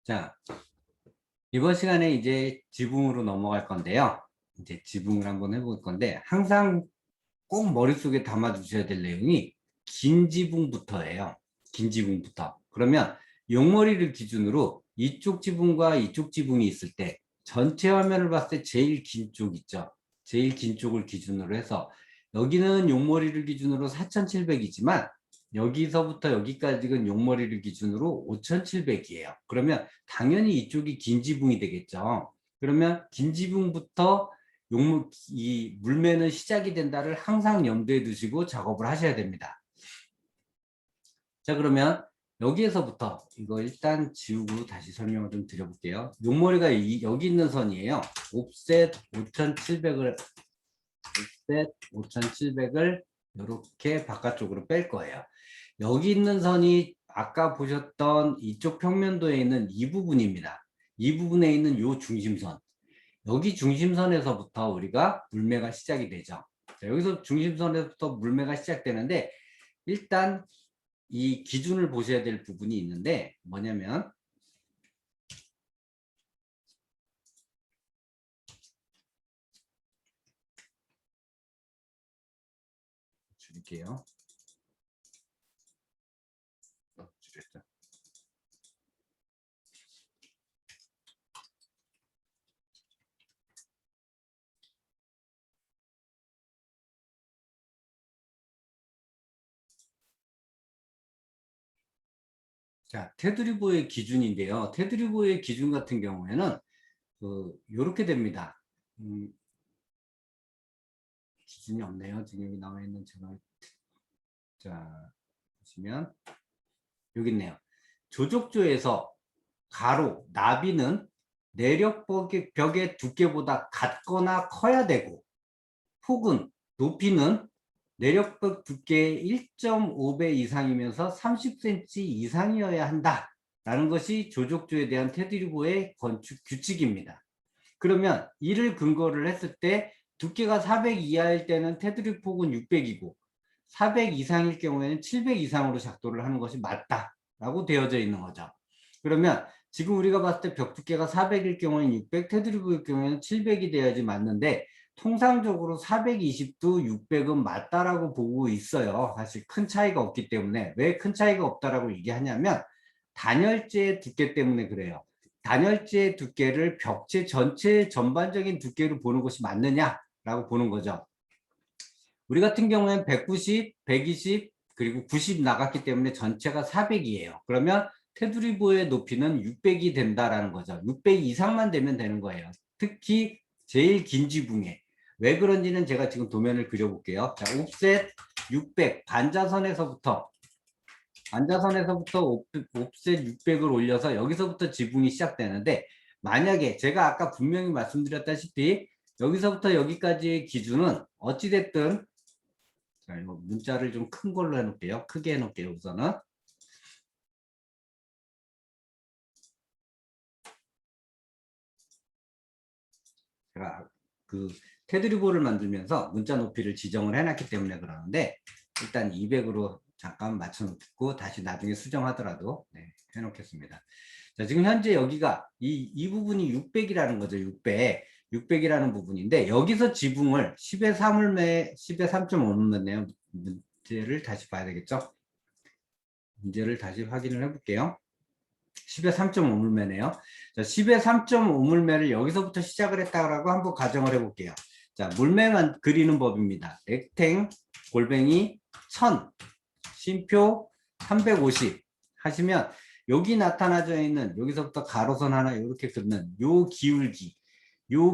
자, 이번 시간에 이제 지붕으로 넘어갈 건데요. 이제 지붕을 한번 해볼 건데, 항상 꼭 머릿속에 담아 두셔야 될 내용이 긴 지붕부터예요. 긴 지붕부터. 그러면 용머리를 기준으로 이쪽 지붕과 이쪽 지붕이 있을 때 전체 화면을 봤을 때 제일 긴 쪽 있죠. 제일 긴 쪽을 기준으로 해서 여기는 용머리를 기준으로 4700이지만 여기서부터 여기까지는 용머리를 기준으로 5700이에요. 그러면 당연히 이쪽이 긴 지붕이 되겠죠. 그러면 긴 지붕부터 이 물매는 시작이 된다를 항상 염두에 두시고 작업을 하셔야 됩니다. 자, 그러면 여기에서부터 이거 일단 지우고 다시 설명을 좀 드려볼게요. 용머리가 여기 있는 선이에요. 옵셋 5700을 이렇게 바깥쪽으로 뺄 거예요. 여기 있는 선이 아까 보셨던 이쪽 평면도에 있는 이 부분입니다. 이 부분에 있는 요 중심선. 여기 중심선에서부터 우리가 물매가 시작이 되죠. 자, 여기서 중심선에서부터 물매가 시작되는데 일단 이 기준을 보셔야 될 부분이 있는데 뭐냐면 줄일게요. 줄였죠. 자, 테두리보의 기준인데요. 테두리보의 기준 같은 경우에는 이렇게 됩니다. 기준이 없네요. 지금 여기 나와 있는 제가 자 보시면 여기 있네요. 조족조에서 가로 나비는 내력벽의 두께보다 같거나 커야 되고 혹은 높이는 내력벽 두께의 1.5배 이상이면서 30cm 이상이어야 한다 라는 것이 조족조에 대한 테두리보의 건축 규칙입니다. 그러면 이를 근거를 했을 때 두께가 400 이하일 때는 테두리 폭은 600이고 400 이상일 경우에는 700 이상으로 작도를 하는 것이 맞다라고 되어져 있는 거죠. 그러면 지금 우리가 봤을 때 벽 두께가 400일 경우에는 600, 테두리보일 경우에는 700이 돼야지 맞는데 통상적으로 420도 600은 맞다라고 보고 있어요. 사실 큰 차이가 없기 때문에. 왜 큰 차이가 없다라고 얘기하냐면 단열재 두께 때문에 그래요. 단열재 두께를 벽체 전체 전반적인 두께로 보는 것이 맞느냐라고 보는 거죠. 우리 같은 경우에는 190, 120 그리고 90 나갔기 때문에 전체가 400이에요. 그러면 테두리보의 높이는 600이 된다라는 거죠. 600 이상만 되면 되는 거예요. 특히 제일 긴 지붕에. 왜 그런지는 제가 지금 도면을 그려볼게요. 자, 옵셋 600 반자선에서부터 옵셋 600을 올려서 여기서부터 지붕이 시작되는데 만약에 제가 아까 분명히 말씀드렸다시피 여기서부터 여기까지의 기준은 어찌됐든 자, 이거 문자를 좀 큰 걸로 해놓을게요. 크게 해놓을게요. 우선은 제가 그 테두리보를 만들면서 문자 높이를 지정을 해놨기 때문에 그러는데 일단 200으로 잠깐 맞춰놓고 다시 나중에 수정하더라도 네, 해놓겠습니다. 자, 지금 현재 여기가 이 부분이 600이라는 거죠. 600이라는 부분인데 여기서 지붕을 10의 3을 10의 3.5는 문제를 다시 봐야 되겠죠. 문제를 다시 확인을 해볼게요. 10의 3.5물매네요. 자, 10의 3.5물매를 여기서부터 시작을 했다고 한번 가정을 해볼게요. 자, 물매만 그리는 법입니다. 렉탱 골뱅이 1000 쉼표 350 하시면 여기 나타나져 있는 여기서부터 가로선 하나 이렇게 긋는 요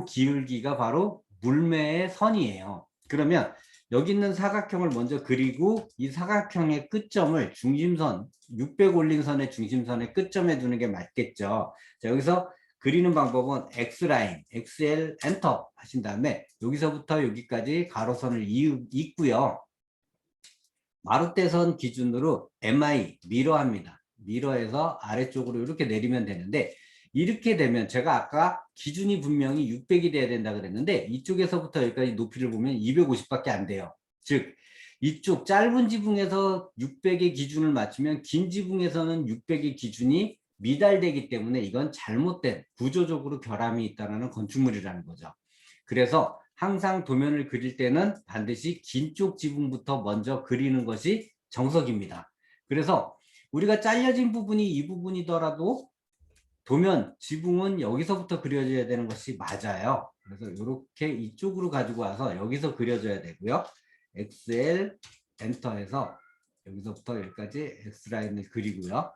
기울기가 바로 물매의 선이에요. 그러면 여기 있는 사각형을 먼저 그리고 이 사각형의 끝점을 중심선 600 올린 선의 중심선의 끝점에 두는 게 맞겠죠. 자, 여기서 그리는 방법은 X라인, XL 엔터 하신 다음에 여기서부터 여기까지 가로선을 잇고요. 마루대선 기준으로 MI 미러합니다. 미러에서 아래쪽으로 이렇게 내리면 되는데 이렇게 되면 제가 아까 기준이 분명히 600이 돼야 된다 그랬는데 이쪽에서부터 여기까지 높이를 보면 250밖에 안 돼요. 즉 이쪽 짧은 지붕에서 600의 기준을 맞추면 긴 지붕에서는 600의 기준이 미달되기 때문에 이건 잘못된 구조적으로 결함이 있다는 건축물이라는 거죠. 그래서 항상 도면을 그릴 때는 반드시 긴 쪽 지붕부터 먼저 그리는 것이 정석입니다. 그래서 우리가 잘려진 부분이 이 부분이더라도 도면, 지붕은 여기서부터 그려져야 되는 것이 맞아요. 그래서 이렇게 이쪽으로 가지고 와서 여기서 그려줘야 되고요. 엑셀 엔터해서 여기서부터 여기까지 X라인을 그리고요.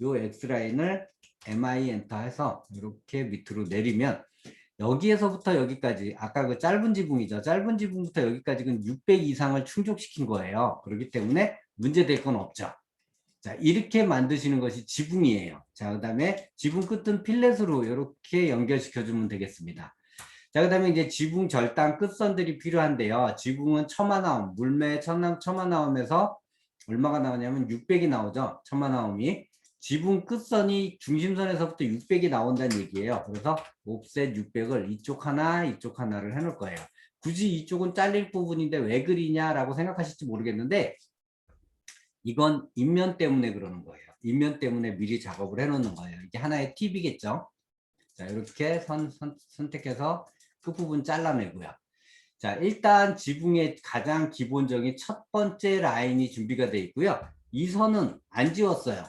이 X라인을 MI 엔터해서 이렇게 밑으로 내리면 여기에서부터 여기까지 아까 그 짧은 지붕이죠. 짧은 지붕부터 여기까지는 600 이상을 충족시킨 거예요. 그렇기 때문에 문제될 건 없죠. 자, 이렇게 만드시는 것이 지붕이에요. 자, 그 다음에 지붕 끝은 필렛으로 이렇게 연결시켜 주면 되겠습니다. 자, 그 다음에 이제 지붕 절단 끝선들이 필요한데요. 지붕은 첨화나옴, 물매 첨화나옴에서 얼마가 나오냐면 600이 나오죠. 첨화나옴이. 지붕 끝선이 중심선에서부터 600이 나온다는 얘기예요. 그래서 옵셋 600을 이쪽 하나, 이쪽 하나를 해놓을 거예요. 굳이 이쪽은 잘릴 부분인데 왜 그리냐라고 생각하실지 모르겠는데 이건 인면 때문에 그러는 거예요. 인면 때문에 미리 작업을 해놓는 거예요. 이게 하나의 팁이겠죠. 자, 이렇게 선택해서 끝부분 잘라내고요. 자, 일단 지붕의 가장 기본적인 첫 번째 라인이 준비가 되어 있고요. 이 선은 안 지웠어요.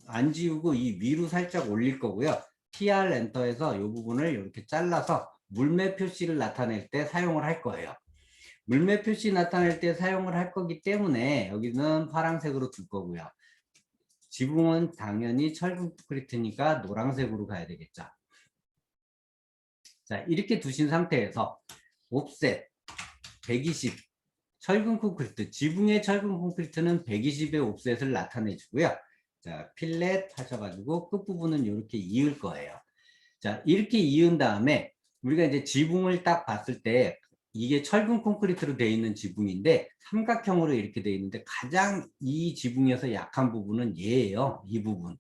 안 지우고 이 위로 살짝 올릴 거고요. TR 엔터에서 이 부분을 이렇게 잘라서 물매 표시를 나타낼 때 사용을 할 거예요. 물매 표시 나타낼 때 사용을 할 거기 때문에 여기는 파란색으로 둘 거고요. 지붕은 당연히 철근 콘크리트니까 노란색으로 가야 되겠죠. 자, 이렇게 두신 상태에서 옵셋 120 철근 콘크리트, 지붕의 철근 콘크리트는 120의 옵셋을 나타내 주고요. 자, 필렛 하셔가지고 끝부분은 이렇게 이을 거예요. 자, 이렇게 이은 다음에 우리가 이제 지붕을 딱 봤을 때 이게 철근 콘크리트로 되어 있는 지붕인데 삼각형으로 이렇게 되어 있는데 가장 이 지붕에서 약한 부분은 얘예요. 이 부분.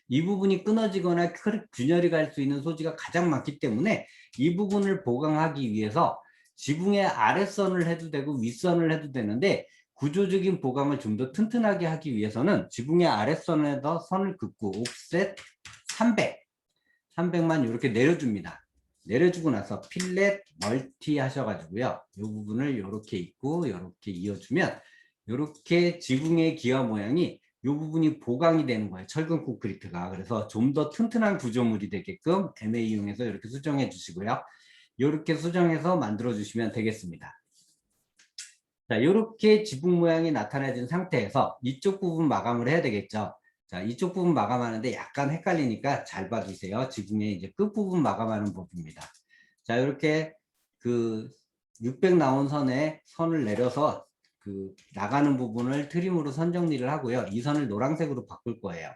이 부분이 끊어지거나 균열이 갈 수 있는 소지가 가장 많기 때문에 이 부분을 보강하기 위해서 지붕의 아랫선을 해도 되고 윗선을 해도 되는데 구조적인 보강을 좀 더 튼튼하게 하기 위해서는 지붕의 아랫선에서 선을 긋고 옵셋 300만 이렇게 내려줍니다. 내려주고 나서 필렛 멀티 하셔가지고요. 이 부분을 이렇게 있고 이렇게 이어주면 이렇게 지붕의 기와 모양이 이 부분이 보강이 되는 거예요. 철근 콘크리트가. 그래서 좀 더 튼튼한 구조물이 되게끔 MA 이용해서 이렇게 수정해 주시고요. 이렇게 수정해서 만들어 주시면 되겠습니다. 자, 이렇게 지붕 모양이 나타나진 상태에서 이쪽 부분 마감을 해야 되겠죠. 자, 이쪽 부분 마감하는데 약간 헷갈리니까 잘 봐주세요. 지붕의 이제 끝부분 마감하는 법입니다. 자, 이렇게 그 600 나온 선에 선을 내려서 그 나가는 부분을 트림으로 선 정리를 하고요. 이 선을 노란색으로 바꿀 거예요.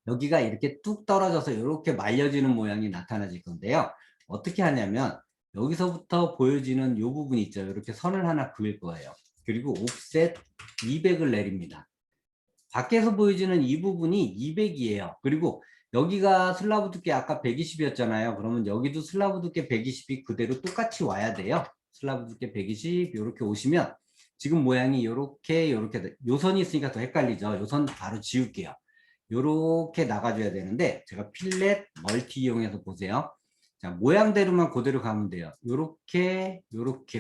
여기가 이렇게 뚝 떨어져서 이렇게 말려지는 모양이 나타나질 건데요. 어떻게 하냐면 여기서부터 보여지는 이 부분 있죠. 이렇게 선을 하나 그을 거예요. 그리고 옵셋 200을 내립니다. 밖에서 보여지는 이 부분이 200이에요. 그리고 여기가 슬라브 두께 아까 120이었잖아요. 그러면 여기도 슬라브 두께 120이 그대로 똑같이 와야 돼요. 슬라브 두께 120 이렇게 오시면 지금 모양이 이렇게 요 선이 있으니까 더 헷갈리죠. 요 선 바로 지울게요. 요렇게 나가줘야 되는데 제가 필렛 멀티 이용해서 보세요. 자, 모양대로만 그대로 가면 돼요. 요렇게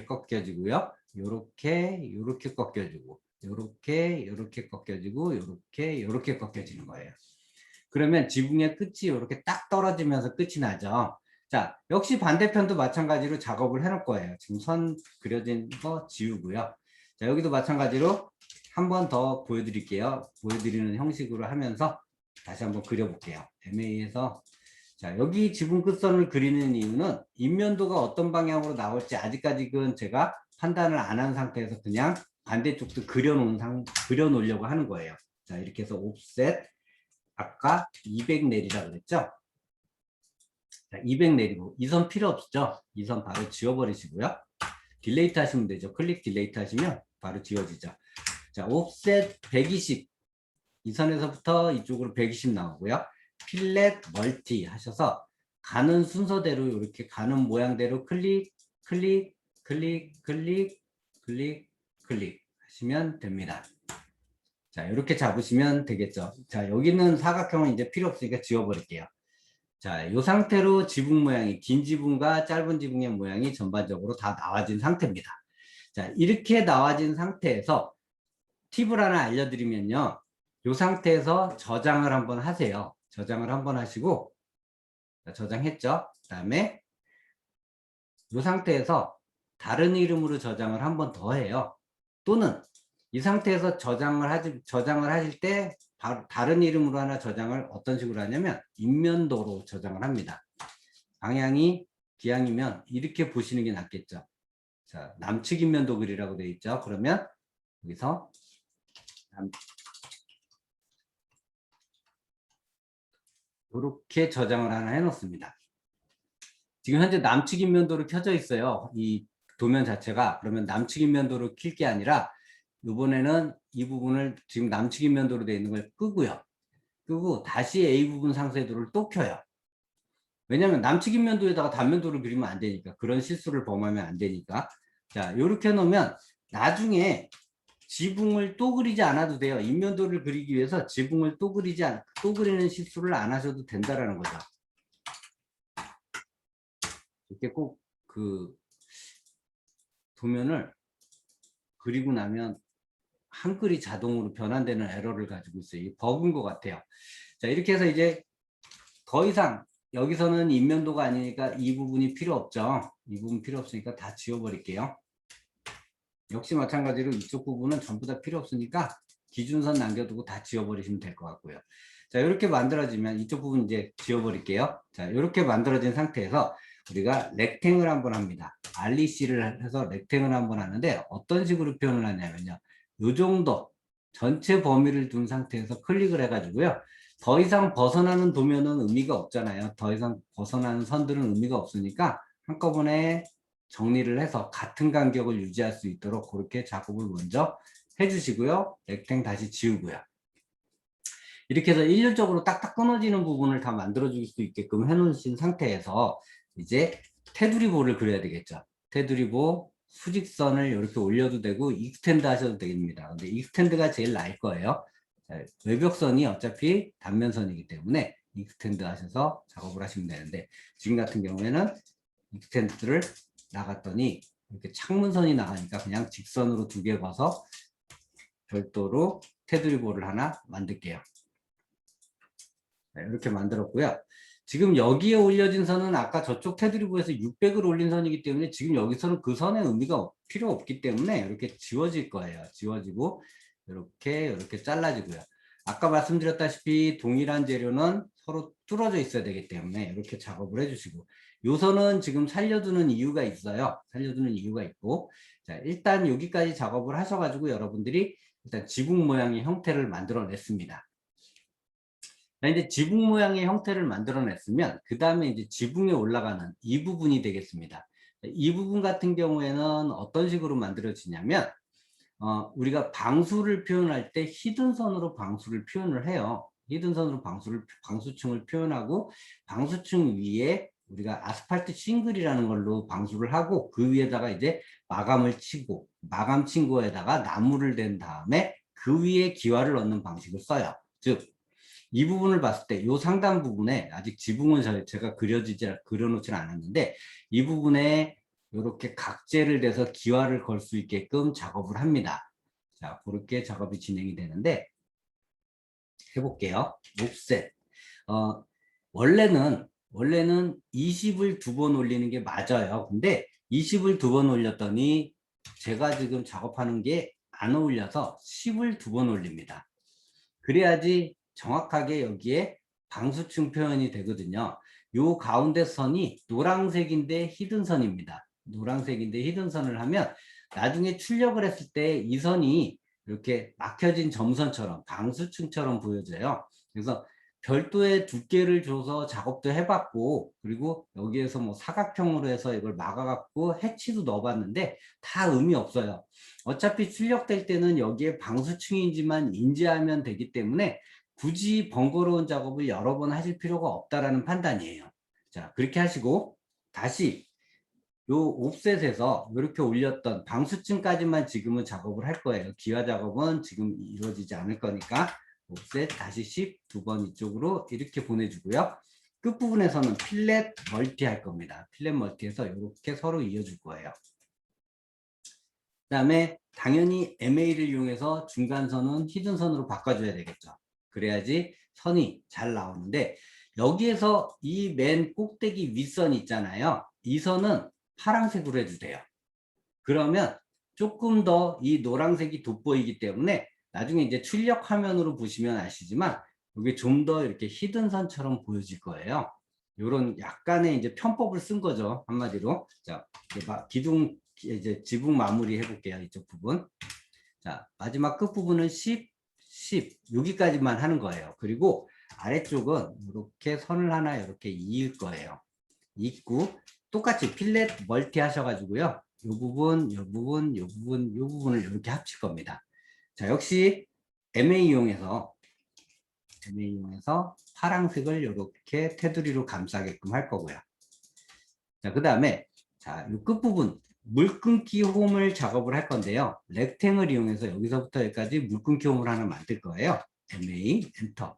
꺾여지고요. 요렇게 꺾여지고 요렇게 꺾여지고 요렇게 꺾여지는 거예요. 그러면 지붕의 끝이 이렇게 딱 떨어지면서 끝이 나죠. 자, 역시 반대편도 마찬가지로 작업을 해놓을 거예요. 지금 선 그려진 거 지우고요. 자, 여기도 마찬가지로 한 번 더 보여드릴게요. 보여드리는 형식으로 하면서 다시 한번 그려볼게요. MA에서 자, 여기 지붕 끝선을 그리는 이유는 인면도가 어떤 방향으로 나올지 아직까지는 제가 판단을 안 한 상태에서 그냥 반대쪽도 그려놓으려고 하는 거예요. 자, 이렇게 해서 옵셋 아까 200 내리라고 그랬죠? 자, 200 내리고 이 선 필요 없죠? 이 선 바로 지워버리시고요. 딜레이트 하시면 되죠. 클릭 딜레이트 하시면 바로 지워지죠. 자, 옵셋 120 이 선에서부터 이쪽으로 120 나오고요. 필렛 멀티 하셔서 가는 순서대로 이렇게 가는 모양대로 클릭 하시면 됩니다. 자, 이렇게 잡으시면 되겠죠. 자, 여기는 사각형은 이제 필요 없으니까 지워버릴게요. 자, 이 상태로 지붕 모양이, 긴 지붕과 짧은 지붕의 모양이 전반적으로 다 나와진 상태입니다. 자, 이렇게 나와진 상태에서 팁을 하나 알려드리면요. 이 상태에서 저장을 한번 하세요. 저장을 한번 하시고, 자, 저장했죠? 그 다음에 이 상태에서 다른 이름으로 저장을 한번 더 해요. 또는 이 상태에서 저장을 하실 때 다른 이름으로 하나 저장을 어떤 식으로 하냐면 인면도로 저장을 합니다. 방향이 기항이면 이렇게 보시는 게 낫겠죠. 자, 남측 인면도 그리라고 되어 있죠. 그러면 여기서 이렇게 저장을 하나 해놓습니다. 지금 현재 남측 인면도로 켜져 있어요. 이 도면 자체가. 그러면 남측 인면도로 킬 게 아니라 이번에는 이 부분을 지금 남측 인면도로 되어 있는 걸 끄고요. 끄고 다시 A 부분 상쇄도를 또 켜요. 왜냐하면 남측 인면도에다가 단면도를 그리면 안 되니까. 그런 실수를 범하면 안 되니까. 자, 이렇게 해놓으면 나중에 지붕을 또 그리지 않아도 돼요. 인면도를 그리기 위해서 지붕을 또 그리는 실수를 안 하셔도 된다라는 거죠. 이렇게 꼭 그 도면을 그리고 나면 한글이 자동으로 변환되는 에러를 가지고 있어요. 이 버그인 것 같아요. 자, 이렇게 해서 이제 더 이상 여기서는 인면도가 아니니까 이 부분이 필요 없죠. 이 부분 필요 없으니까 다 지워버릴게요. 역시 마찬가지로 이쪽 부분은 전부 다 필요 없으니까 기준선 남겨두고 다 지워버리시면 될 것 같고요. 자, 이렇게 만들어지면 이쪽 부분 이제 지워버릴게요. 자, 이렇게 만들어진 상태에서 우리가 렉탱을 한번 합니다. REC를 해서 렉탱을 한번 하는데 어떤 식으로 표현을 하냐면요. 요 정도 전체 범위를 둔 상태에서 클릭을 해가지고요. 더 이상 벗어나는 도면은 의미가 없잖아요. 더 이상 벗어나는 선들은 의미가 없으니까 한꺼번에 정리를 해서 같은 간격을 유지할 수 있도록 그렇게 작업을 먼저 해주시고요. 렉탱 다시 지우고요. 이렇게 해서 일률적으로 딱딱 끊어지는 부분을 다 만들어줄 수 있게끔 해놓으신 상태에서 이제 테두리보를 그려야 되겠죠. 테두리보 수직선을 이렇게 올려도 되고 익스텐드 하셔도 됩니다. 근데 익스텐드가 제일 나을 거예요. 자, 외벽선이 어차피 단면선이기 때문에 익스텐드 하셔서 작업을 하시면 되는데 지금 같은 경우에는 익스텐드를 나갔더니 이렇게 창문선이 나가니까 그냥 직선으로 2개 봐서 별도로 테두리보를 하나 만들게요. 네, 이렇게 만들었고요. 지금 여기에 올려진 선은 아까 저쪽 테두리보에서 600을 올린 선이기 때문에 지금 여기서는 그 선의 의미가 필요 없기 때문에 이렇게 지워질 거예요. 지워지고 이렇게 잘라지고요. 아까 말씀드렸다시피 동일한 재료는 서로 뚫어져 있어야 되기 때문에 이렇게 작업을 해주시고 요 선은 지금 살려두는 이유가 있어요. 살려두는 이유가 있고 자, 일단 여기까지 작업을 하셔가지고 여러분들이 일단 지붕 모양의 형태를 만들어냈습니다. 자, 이제 지붕 모양의 형태를 만들어냈으면 그 다음에 이제 지붕에 올라가는 이 부분이 되겠습니다. 이 부분 같은 경우에는 어떤 식으로 만들어지냐면 우리가 방수를 표현할 때 히든선으로 방수를 표현을 해요. 히든선으로 방수층을 표현하고 방수층 위에 우리가 아스팔트 싱글이라는 걸로 방수를 하고 그 위에다가 이제 마감을 치고 마감 친구에다가 나무를 댄 다음에 그 위에 기와를 넣는 방식을 써요. 즉 이 부분을 봤을 때 이 상단 부분에 아직 지붕은 제가 그려놓지 않았는데 이 부분에 이렇게 각재를 대서 기와를 걸 수 있게끔 작업을 합니다. 자, 그렇게 작업이 진행이 되는데 해볼게요. 옵셋. 원래는 20을 2번 올리는 게 맞아요. 근데 20을 2번 올렸더니 제가 지금 작업하는 게 안 어울려서 10을 2번 올립니다. 그래야지 정확하게 여기에 방수층 표현이 되거든요. 요 가운데 선이 노란색인데 히든선입니다. 노란색인데 히든선을 하면 나중에 출력을 했을 때 이 선이 이렇게 막혀진 점선처럼 방수층처럼 보여져요. 그래서 별도의 두께를 줘서 작업도 해봤고 그리고 여기에서 뭐 사각형으로 해서 이걸 막아갖고 해치도 넣어봤는데 다 의미 없어요. 어차피 출력될 때는 여기에 방수층인지만 인지하면 되기 때문에 굳이 번거로운 작업을 여러 번 하실 필요가 없다라는 판단이에요. 자, 그렇게 하시고 다시 요 옵셋에서 이렇게 올렸던 방수층까지만 지금은 작업을 할 거예요. 기화 작업은 지금 이루어지지 않을 거니까 옵셋 다시 10 두 번 이쪽으로 이렇게 보내주고요. 끝부분에서는 필렛 멀티 할 겁니다. 필렛 멀티해서 이렇게 서로 이어줄 거예요. 그 다음에 당연히 MA를 이용해서 중간선은 히든선으로 바꿔줘야 되겠죠. 그래야지 선이 잘 나오는데 여기에서 이 맨 꼭대기 윗선 있잖아요. 이 선은 파란색으로 해주세요. 그러면 조금 더 이 노란색이 돋보이기 때문에 나중에 이제 출력 화면으로 보시면 아시지만 이게 좀 더 이렇게 히든선처럼 보여질 거예요. 이런 약간의 이제 편법을 쓴 거죠. 한마디로. 자, 기둥 이제 지붕 마무리 해볼게요. 이쪽 부분. 자, 마지막 끝 부분은 10, 10 여기까지만 하는 거예요. 그리고 아래쪽은 이렇게 선을 하나 이렇게 이을 거예요. 있고 똑같이 필렛 멀티 하셔가지고요. 이 부분, 이 부분, 이 부분, 이 부분을 이렇게 합칠 겁니다. 자, 역시 MA 이용해서 파란색을 이렇게 테두리로 감싸게끔 할 거고요. 자, 그 다음에 자, 이 끝부분 물끊기 홈을 작업을 할 건데요. 렉탱을 이용해서 여기서부터 여기까지 물끊기 홈을 하나 만들 거예요. MA 엔터.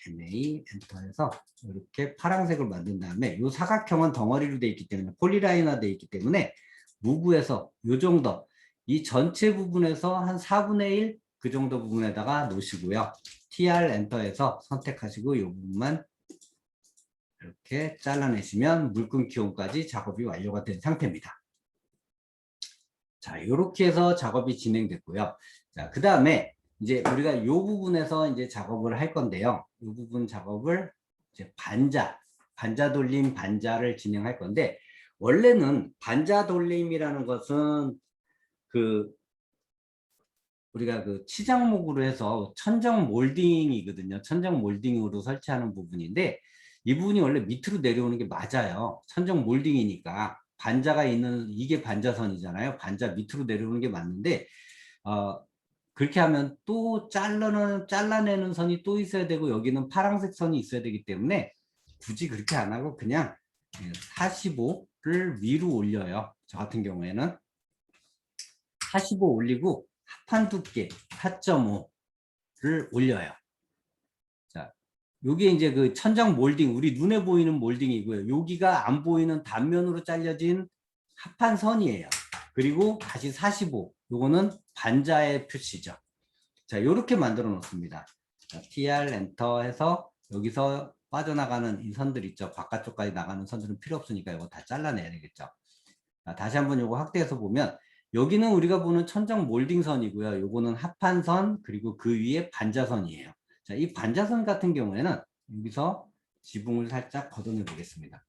MA 엔터해서 이렇게 파란색을 만든 다음에 이 사각형은 덩어리로 되어 있기 때문에 폴리라이너 되어 있기 때문에 무브에서 이 정도 이 전체 부분에서 한 4분의 1 그 정도 부분에다가 놓으시고요. TR 엔터해서 선택하시고 이 부분만 이렇게 잘라내시면 물끈기 홈까지 작업이 완료가 된 상태입니다. 자, 이렇게 해서 작업이 진행됐고요. 자, 그 다음에 이제 우리가 이 부분에서 이제 작업을 할 건데요. 이 부분 작업을 이제 반자 돌림 반자를 진행할 건데, 원래는 반자 돌림이라는 것은 그 우리가 그 치장목으로 해서 천정 몰딩이거든요. 천정 몰딩으로 설치하는 부분인데 이 부분이 원래 밑으로 내려오는 게 맞아요. 천정 몰딩이니까 반자가 있는 이게 반자선이잖아요. 반자 밑으로 내려오는 게 맞는데 그렇게 하면 또 잘라내는 선이 또 있어야 되고 여기는 파란색 선이 있어야 되기 때문에 굳이 그렇게 안 하고 그냥 45를 위로 올려요. 저 같은 경우에는 45 올리고 합판 두께 4.5를 올려요. 자, 요게 이제 그 천장 몰딩, 우리 눈에 보이는 몰딩이고요. 여기가 안 보이는 단면으로 잘려진 합판 선이에요. 그리고 다시 45, 요거는 반자의 표시죠. 자, 요렇게 만들어 놓습니다. 자, TR 엔터 해서 여기서 빠져나가는 이 선들 있죠. 바깥쪽까지 나가는 선들은 필요 없으니까 이거 다 잘라내야 되겠죠. 자, 다시 한번 요거 확대해서 보면 여기는 우리가 보는 천정 몰딩선이고요. 요거는 합판선 그리고 그 위에 반자선이에요. 자, 이 반자선 같은 경우에는 여기서 지붕을 살짝 걷어내 보겠습니다.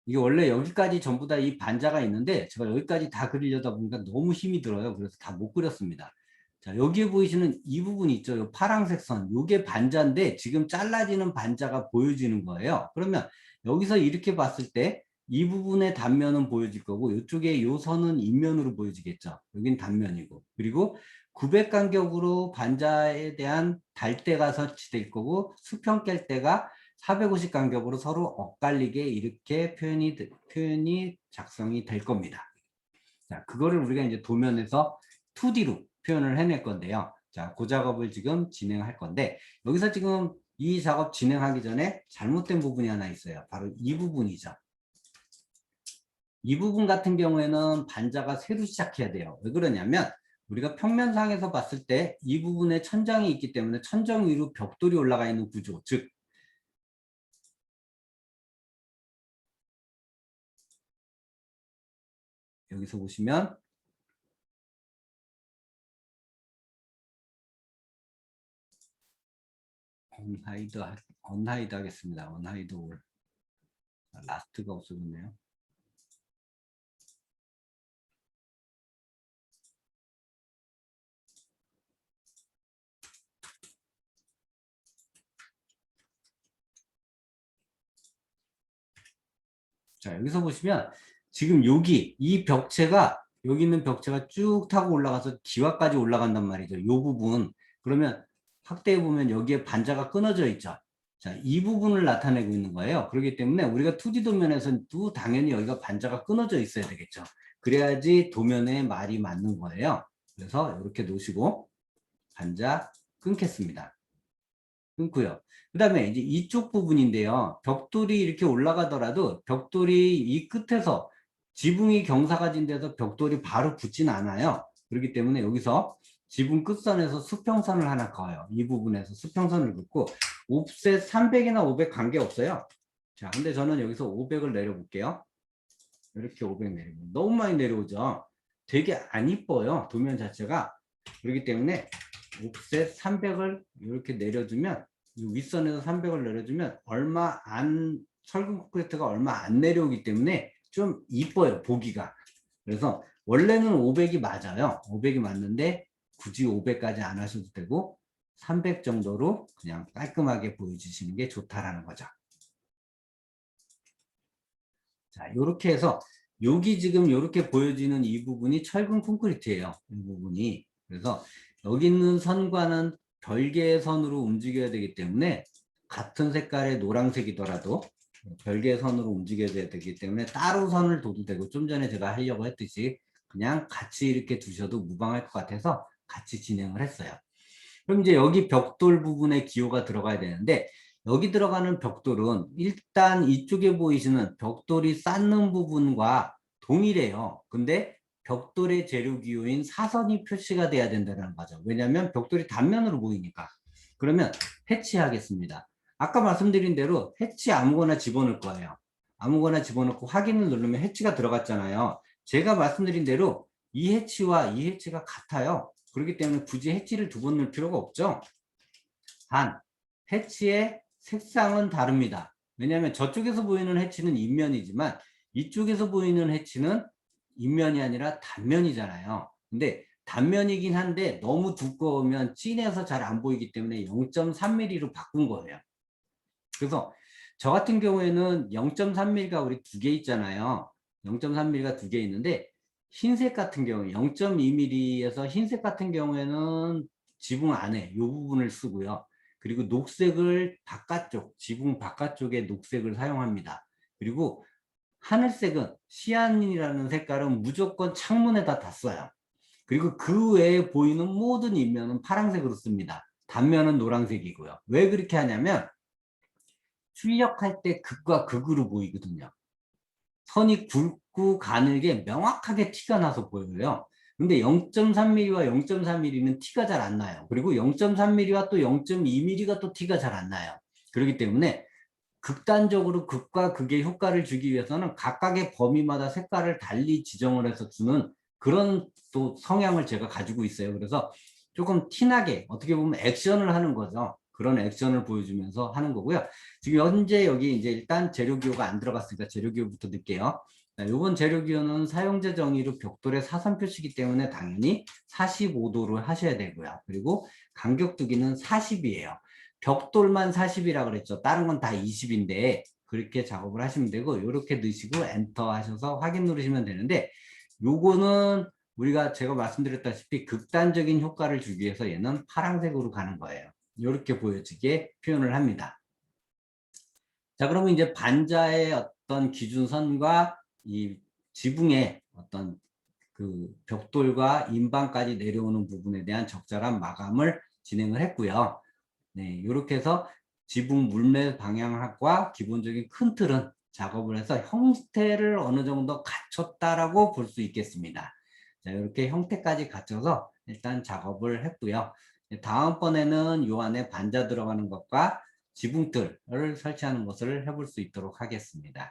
이게 원래 여기까지 전부 다 이 반자가 있는데 제가 여기까지 다 그리려다 보니까 너무 힘이 들어요. 그래서 다 못 그렸습니다. 자, 여기에 보이시는 이 부분 있죠. 이 파란색 선. 요게 반자인데 지금 잘라지는 반자가 보여지는 거예요. 그러면 여기서 이렇게 봤을 때 이 부분의 단면은 보여질 거고 이쪽에 요 선은 인면으로 보여지겠죠. 여긴 단면이고. 그리고 900 간격으로 반자에 대한 달대가 설치될 거고 수평 깰 때가 450 간격으로 서로 엇갈리게 이렇게 표현이 작성이 될 겁니다. 자, 그거를 우리가 이제 도면에서 2D로 표현을 해낼 건데요. 자, 그 작업을 지금 진행할 건데, 여기서 지금 이 작업 진행하기 전에 잘못된 부분이 하나 있어요. 바로 이 부분이죠. 이 부분 같은 경우에는 반자가 새로 시작해야 돼요. 왜 그러냐면, 우리가 평면상에서 봤을 때 이 부분에 천장이 있기 때문에 천정 위로 벽돌이 올라가 있는 구조, 즉, 여기서 보시면 언하이드 하겠습니다. 언하이드 올. 라스트가 없어졌네요. 자, 여기서 보시면 지금 여기 이 벽체가 여기 있는 벽체가 쭉 타고 올라가서 기와까지 올라간단 말이죠. 이 부분. 그러면 확대해 보면 여기에 반자가 끊어져 있죠. 자, 이 부분을 나타내고 있는 거예요. 그렇기 때문에 우리가 2D 도면에서도 당연히 여기가 반자가 끊어져 있어야 되겠죠. 그래야지 도면에 말이 맞는 거예요. 그래서 이렇게 놓으시고 반자 끊겠습니다. 끊고요. 그 다음에 이제 이쪽 부분인데요. 벽돌이 이렇게 올라가더라도 벽돌이 이 끝에서 지붕이 경사가 진 데서 벽돌이 바로 붙진 않아요. 그렇기 때문에 여기서 지붕 끝선에서 수평선을 하나 그어요. 이 부분에서 수평선을 긋고 옵셋 300이나 500 관계없어요. 자, 근데 저는 여기서 500을 내려볼게요. 이렇게 500 내리고 너무 많이 내려오죠. 되게 안 이뻐요. 도면 자체가. 그렇기 때문에 옵셋 300을 이렇게 내려주면 윗선에서 300을 내려주면 얼마 안 철근 콘크리트가 얼마 안 내려오기 때문에 좀 이뻐요 보기가. 그래서 원래는 500이 맞아요. 500이 맞는데 굳이 500까지 안 하셔도 되고 300 정도로 그냥 깔끔하게 보여주시는 게 좋다라는 거죠. 자, 이렇게 해서 여기 지금 이렇게 보여지는 이 부분이 철근 콘크리트예요. 이 부분이. 그래서 여기 있는 선과는 별개의 선으로 움직여야 되기 때문에 같은 색깔의 노란색이더라도 별개의 선으로 움직여야 되기 때문에 따로 선을 둬도 되고 좀 전에 제가 하려고 했듯이 그냥 같이 이렇게 두셔도 무방할 것 같아서 같이 진행을 했어요. 그럼 이제 여기 벽돌 부분에 기호가 들어가야 되는데 여기 들어가는 벽돌은 일단 이쪽에 보이시는 벽돌이 쌓는 부분과 동일해요. 근데 벽돌의 재료 기호인 사선이 표시가 돼야 된다는 거죠. 왜냐하면 벽돌이 단면으로 보이니까. 그러면 해치하겠습니다. 아까 말씀드린 대로 해치 아무거나 집어넣을 거예요. 아무거나 집어넣고 확인을 누르면 해치가 들어갔잖아요. 제가 말씀드린 대로 이 해치와 이 해치가 같아요. 그렇기 때문에 굳이 해치를 2번 넣을 필요가 없죠. 단, 해치의 색상은 다릅니다. 왜냐하면 저쪽에서 보이는 해치는 인면이지만 이쪽에서 보이는 해치는 인면이 아니라 단면이잖아요. 근데 단면이긴 한데 너무 두꺼우면 진해서 잘 안 보이기 때문에 0.3mm로 바꾼 거예요. 그래서 저 같은 경우에는 0.3mm가 우리 2개 있잖아요. 0.3mm가 2개 있는데 흰색 같은 경우 0.2mm에서 흰색 같은 경우에는 지붕 안에 이 부분을 쓰고요. 그리고 녹색을 바깥쪽, 지붕 바깥쪽에 녹색을 사용합니다. 그리고 하늘색은 시안이라는 색깔은 무조건 창문에다 다 써요. 그리고 그 외에 보이는 모든 인면은 파란색으로 씁니다. 단면은 노란색이고요. 왜 그렇게 하냐면 출력할 때 극과 극으로 보이거든요. 선이 굵고 가늘게 명확하게 티가 나서 보여요. 근데 0.3mm와 0.4mm는 티가 잘 안 나요. 그리고 0.3mm와 또 0.2mm가 또 티가 잘 안 나요. 그렇기 때문에 극단적으로 극과 극의 효과를 주기 위해서는 각각의 범위마다 색깔을 달리 지정을 해서 주는 그런 또 성향을 제가 가지고 있어요. 그래서 조금 티나게 어떻게 보면 액션을 하는 거죠. 그런 액션을 보여주면서 하는 거고요. 지금 현재 여기 이제 일단 재료 기호가 안 들어갔으니까 재료 기호부터 넣을게요. 이번 재료 기호는 사용자 정의로 벽돌의 사선 표시이기 때문에 당연히 45도로 하셔야 되고요. 그리고 간격 두기는 40이에요. 벽돌만 40이라고 그랬죠. 다른 건 다 20인데 그렇게 작업을 하시면 되고 이렇게 넣으시고 엔터 하셔서 확인 누르시면 되는데 요거는 우리가 제가 말씀드렸다시피 극단적인 효과를 주기 위해서 얘는 파란색으로 가는 거예요. 이렇게 보여지게 표현을 합니다. 자, 그러면 이제 반자의 어떤 기준선과 이 지붕의 어떤 그 벽돌과 인방까지 내려오는 부분에 대한 적절한 마감을 진행을 했고요. 네, 이렇게 해서 지붕 물매 방향과 기본적인 큰 틀은 작업을 해서 형태를 어느 정도 갖췄다라고 볼 수 있겠습니다. 자, 이렇게 형태까지 갖춰서 일단 작업을 했고요. 다음번에는 요 안에 반자 들어가는 것과 지붕틀을 설치하는 것을 해볼 수 있도록 하겠습니다.